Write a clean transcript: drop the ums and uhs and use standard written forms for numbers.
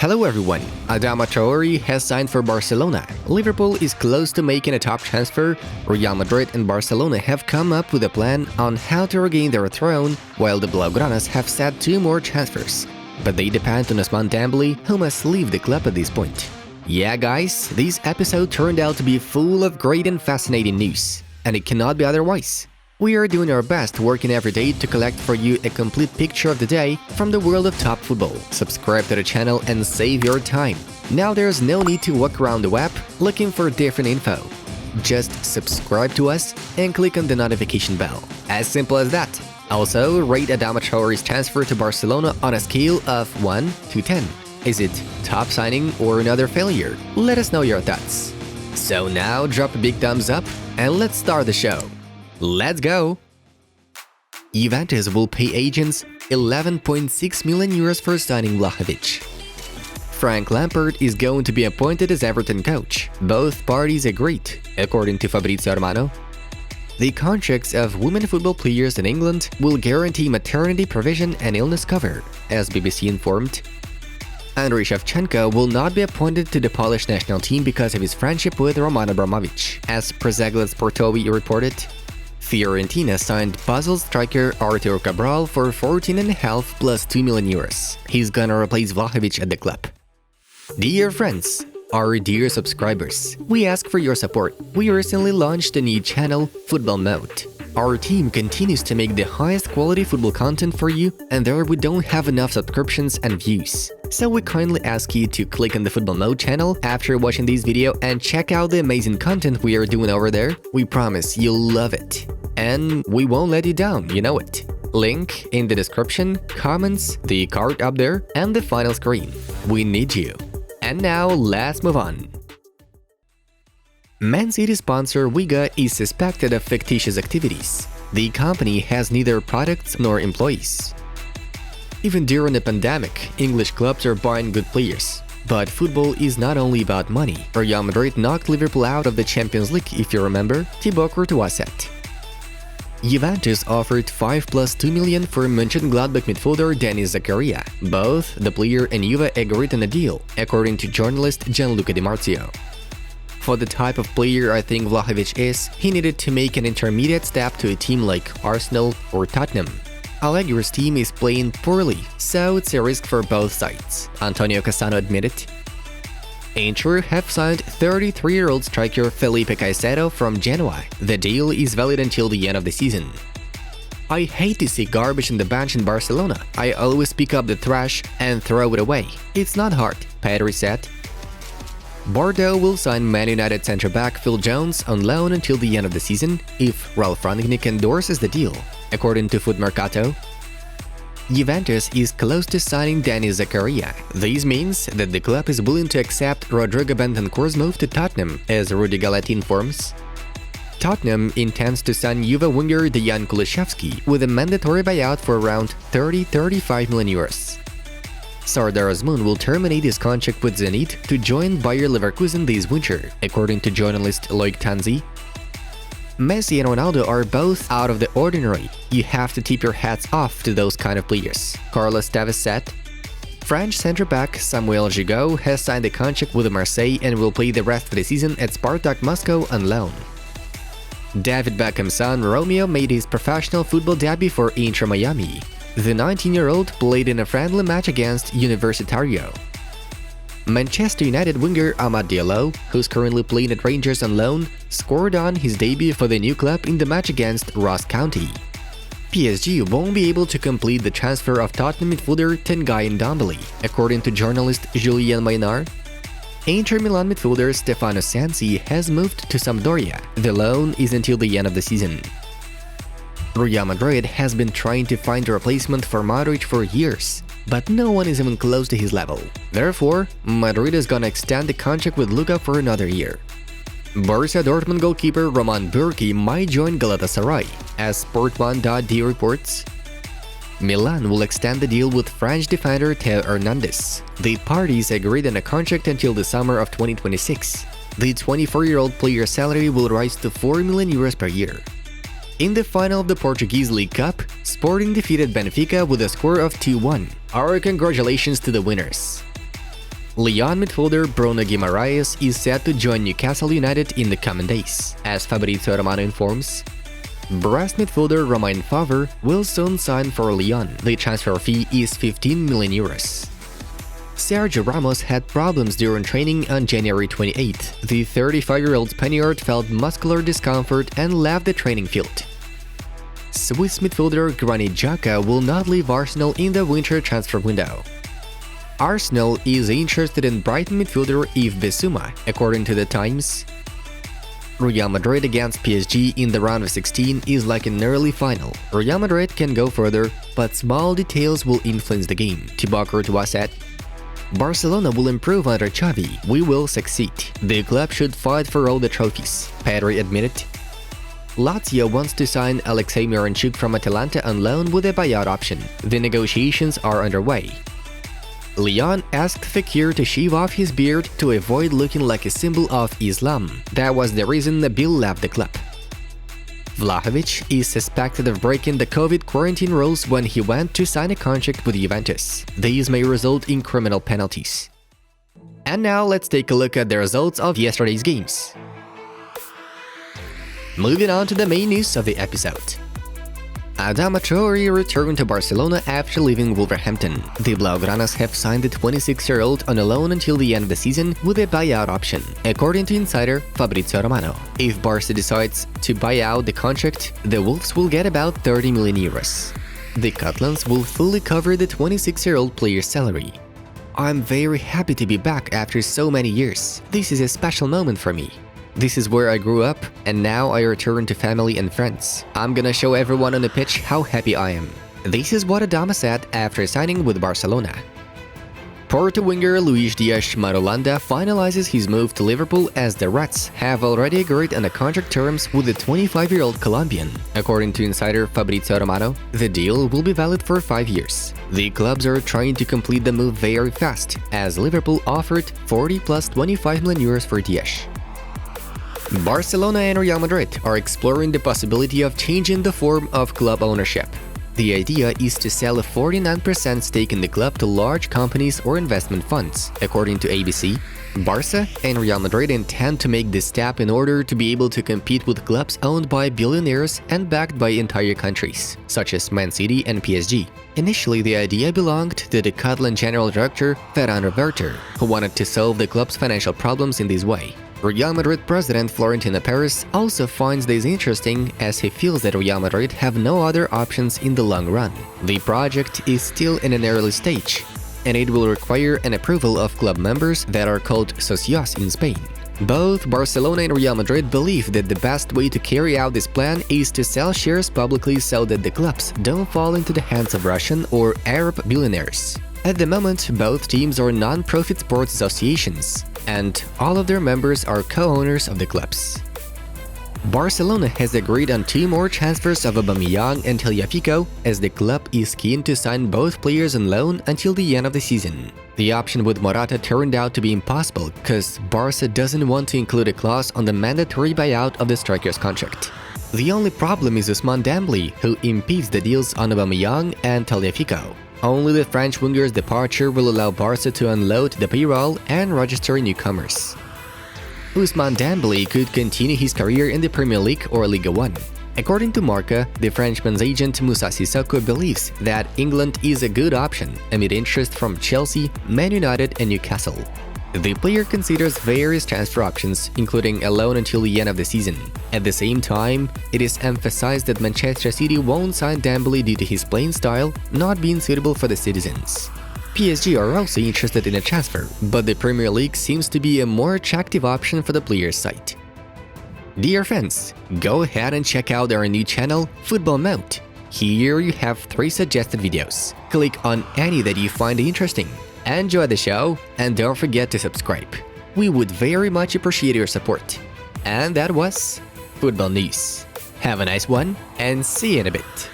Hello everyone, Adama Traore has signed for Barcelona. Liverpool is close to making a top transfer. Real Madrid and Barcelona have come up with a plan on how to regain their throne, while the Blaugranas have set 2 more transfers. But they depend on Ousmane Dembele, who must leave the club at this point. Yeah guys, this episode turned out to be full of great and fascinating news, and it cannot be otherwise. We are doing our best working every day to collect for you a complete picture of the day from the world of top football. Subscribe to the channel and save your time. Now there's no need to walk around the web looking for different info. Just subscribe to us and click on the notification bell. As simple as that. Also, rate Adama Traore's transfer to Barcelona on a scale of 1 to 10. Is it top signing or another failure? Let us know your thoughts. So now drop a big thumbs up and let's start the show. Let's go! Juventus will pay agents 11.6 million euros for signing Vlahovic. Frank Lampard is going to be appointed as Everton coach. Both parties agreed, according to Fabrizio Romano. The contracts of women football players in England will guarantee maternity provision and illness cover, as BBC informed. Andriy Shevchenko will not be appointed to the Polish national team because of his friendship with Roman Abramovich, as Przegład Sportowy reported. Fiorentina signed Basel striker Artur Cabral for 14.5 plus 2 million euros. He's gonna replace Vlahovic at the club. Dear friends, our dear subscribers, we ask for your support. We recently launched a new channel, Football Mode. Our team continues to make the highest quality football content for you, and there we don't have enough subscriptions and views. So we kindly ask you to click on the Football Mode channel after watching this video and check out the amazing content we are doing over there. We promise you'll love it. And we won't let you down, you know it. Link in the description, comments, the card up there, and the final screen. We need you. And now let's move on. Man City sponsor Wiga is suspected of fictitious activities. The company has neither products nor employees. Even during the pandemic, English clubs are buying good players. But football is not only about money. Real Madrid knocked Liverpool out of the Champions League, if you remember. Thibaut Courtois said. Juventus offered 5 plus 2 million for Mönchengladbach midfielder Denis Zakaria. Both the player and Juve agreed on a deal, according to journalist Gianluca Di Marzio. For the type of player I think Vlahovic is, he needed to make an intermediate step to a team like Arsenal or Tottenham. Allegri's team is playing poorly, so it's a risk for both sides, Antonio Cassano admitted. Inter have signed 33-year-old striker Felipe Caicedo from Genoa. The deal is valid until the end of the season. I hate to see garbage on the bench in Barcelona. I always pick up the trash and throw it away. It's not hard, Pedri said. Bordeaux will sign Man United centre-back Phil Jones on loan until the end of the season if Ralf Rangnick endorses the deal, according to Foot Mercato. Juventus is close to signing Denis Zakaria. This means that the club is willing to accept Rodrigo Bentancur's move to Tottenham, as Rudy Galetti informs. Tottenham intends to sign Juve winger Dejan Kulusevski with a mandatory buyout for around 30–35 million euros. Sardar Azmoun will terminate his contract with Zenit to join Bayer Leverkusen this winter, according to journalist Loic Tanzi. Messi and Ronaldo are both out of the ordinary. You have to tip your hats off to those kind of players, Carlos Tevez said. French centre-back Samuel Gigot has signed a contract with Marseille and will play the rest of the season at Spartak Moscow on loan. David Beckham's son Romeo made his professional football debut for Inter Miami. The 19-year-old played in a friendly match against Universitario. Manchester United winger Amad Diallo, who's currently playing at Rangers on loan, scored on his debut for the new club in the match against Ross County. PSG won't be able to complete the transfer of Tottenham midfielder Tanguy Ndombele, according to journalist Julien Maynard. Inter Milan midfielder Stefano Sansi has moved to Sampdoria. The loan is until the end of the season. Real Madrid has been trying to find a replacement for Modric for years, but no one is even close to his level. Therefore, Madrid is gonna extend the contract with Luka for another year. Borussia Dortmund goalkeeper Roman Bürki might join Galatasaray, as Sport1.de reports. Milan will extend the deal with French defender Theo Hernandez. The parties agreed on a contract until the summer of 2026. The 24-year-old player's salary will rise to 4 million euros per year. In the final of the Portuguese League Cup, Sporting defeated Benfica with a score of 2-1. Our congratulations to the winners. Lyon midfielder Bruno Guimaraes is set to join Newcastle United in the coming days, as Fabrizio Romano informs. Brest midfielder Romain Favre will soon sign for Lyon. The transfer fee is 15 million euros. Sergio Ramos had problems during training on January 28th. The 35-year-old Spaniard felt muscular discomfort and left the training field. Swiss midfielder Granit Xhaka will not leave Arsenal in the winter transfer window. Arsenal is interested in Brighton midfielder Yves Bissouma, according to The Times. Real Madrid against PSG in the round of 16 is like an early final. Real Madrid can go further, but small details will influence the game, Thibaut Courtois said. Barcelona will improve under Xavi. We will succeed. The club should fight for all the trophies, Pedri admitted. Lazio wants to sign Alexei Miranchuk from Atalanta on loan with a buyout option. The negotiations are underway. Lyon asked Fekir to shave off his beard to avoid looking like a symbol of Islam. That was the reason Nabil left the club. Vlahovic is suspected of breaking the COVID quarantine rules when he went to sign a contract with Juventus. These may result in criminal penalties. And now let's take a look at the results of yesterday's games. Moving on to the main news of the episode. Adama Traoré returned to Barcelona after leaving Wolverhampton. The Blaugranas have signed the 26-year-old on a loan until the end of the season with a buyout option, according to insider Fabrizio Romano. If Barca decides to buy out the contract, the Wolves will get about 30 million euros. The Catalans will fully cover the 26-year-old player's salary. I'm very happy to be back after so many years. This is a special moment for me. This is where I grew up, and now I return to family and friends. I'm gonna show everyone on the pitch how happy I am. This is what Adama said after signing with Barcelona. Porto winger Luis Diaz Marulanda finalizes his move to Liverpool as the Reds have already agreed on the contract terms with the 25-year-old Colombian. According to insider Fabrizio Romano, the deal will be valid for 5 years. The clubs are trying to complete the move very fast, as Liverpool offered 40 plus 25 million euros for Diaz. Barcelona and Real Madrid are exploring the possibility of changing the form of club ownership. The idea is to sell a 49% stake in the club to large companies or investment funds. According to ABC, Barca and Real Madrid intend to make this step in order to be able to compete with clubs owned by billionaires and backed by entire countries, such as Man City and PSG. Initially, the idea belonged to the Catalan general director Ferran Reverte, who wanted to solve the club's financial problems in this way. Real Madrid president Florentino Perez also finds this interesting, as he feels that Real Madrid have no other options in the long run. The project is still in an early stage, and it will require an approval of club members that are called socios in Spain. Both Barcelona and Real Madrid believe that the best way to carry out this plan is to sell shares publicly so that the clubs don't fall into the hands of Russian or Arab billionaires. At the moment, both teams are non-profit sports associations, and all of their members are co-owners of the clubs. Barcelona has agreed on 2 more transfers of Aubameyang and Tagliafico, as the club is keen to sign both players on loan until the end of the season. The option with Morata turned out to be impossible because Barca doesn't want to include a clause on the mandatory buyout of the striker's contract. The only problem is Ousmane Dembele, who impedes the deals on Aubameyang and Tagliafico. Only the French winger's departure will allow Barca to unload the payroll and register newcomers. Ousmane Dembele could continue his career in the Premier League or Ligue 1. According to Marca, the Frenchman's agent Moussa Sissoko believes that England is a good option amid interest from Chelsea, Man United and Newcastle. The player considers various transfer options, including a loan until the end of the season. At the same time, it is emphasized that Manchester City won't sign Dembele due to his playing style not being suitable for the citizens. PSG are also interested in a transfer, but the Premier League seems to be a more attractive option for the player's side. Dear friends, go ahead and check out our new channel, Football Mode. Here you have 3 suggested videos. Click on any that you find interesting. Enjoy the show, and don't forget to subscribe. We would very much appreciate your support. And that was Football News. Have a nice one, and see you in a bit.